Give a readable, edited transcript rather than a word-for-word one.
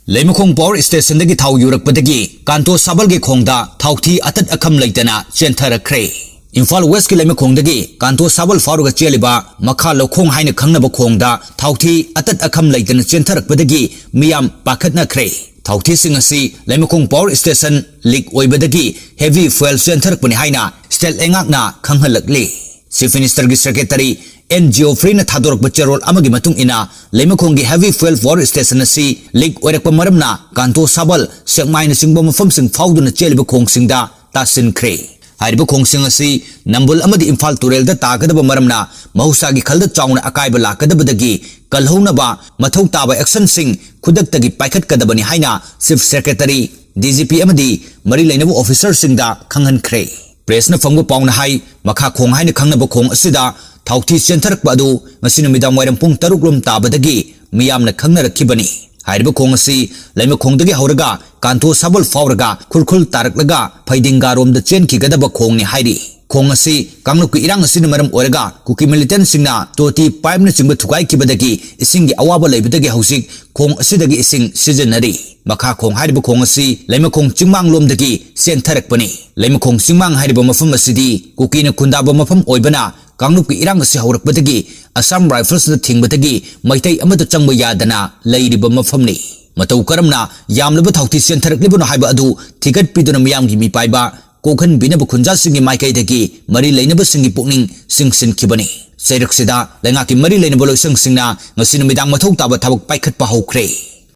Leimakhong Power Station dagi thau yurakpadagi kanto sabal gi khongda thauthi atat akham leitana chentharakre. Imphal West ki Leimakhong dagi kanto sabal faruga cheliba makha lokhong haina khangnaba khongda thauthi atat akham leitana chentharakpadagi miyam pakhatna khre. Thauthi sing asi Leimakhong Power Station leak oibadagi heavy fuel chentharakpani haina stel engakna khanghalakli. Chief Minister gi Secretary NGO free na thadorok bacharol amagi matung ina Leimakhong gi heavy fuel power station asi leak oirakpa maramna kanto sabal sekmai na singba mafam sing fauduna cheliba khong singda tasin khre. Hariba khong sing asi nambul amadi Imphal turel da tagadaba maramna mahusa gi khalda chauna akaiba lakadabadagi kalhounaba mathau taba action sing khudaktagi paikhat kadabani haina Chief Secretary DGP amadi mari lainabu officer singda khanghan khre. Press na fangba pauna hai makha khong haina khangnaba khong asida thauthi chentharakpa adu ngasina midam wairam pung 6 lom tabadagi miyamna khangnarakibani. Hariba khong asi Leimakhong dagi hauraga kanto sabal fauraga khulkhul taraklaga phaidinga romda chenki gadaba khong ni hairi. Khong asi kanglukki irang asina maram oraga kuki militant singna toti pipe na chingba thukai kibadagi isingi awaba leibadagi hausik khong asidagi ising sijanari. Makha khong hariba khong asi Leimakhong chingmang lomdagi chentharakpani. Leimakhong chingmang hariba mafam asidi kuki na khundaba mafam oibana kanglukki irang asi haurakbadagi Assam Rifles na thingbatagi maitai amata changba yadana leiriba mafamni. Matau karamna yamlaba thauthi chentharakliba no haiba adu thigat piduna miyamgi mipaiba kokhan binaba khunja singi maikaidagi mari leinaba singi pukning singsin kibani. Seirak sida lengaki mari leinaba loisang singna ngasina midang mathau taba thabak paikhat pa hokre.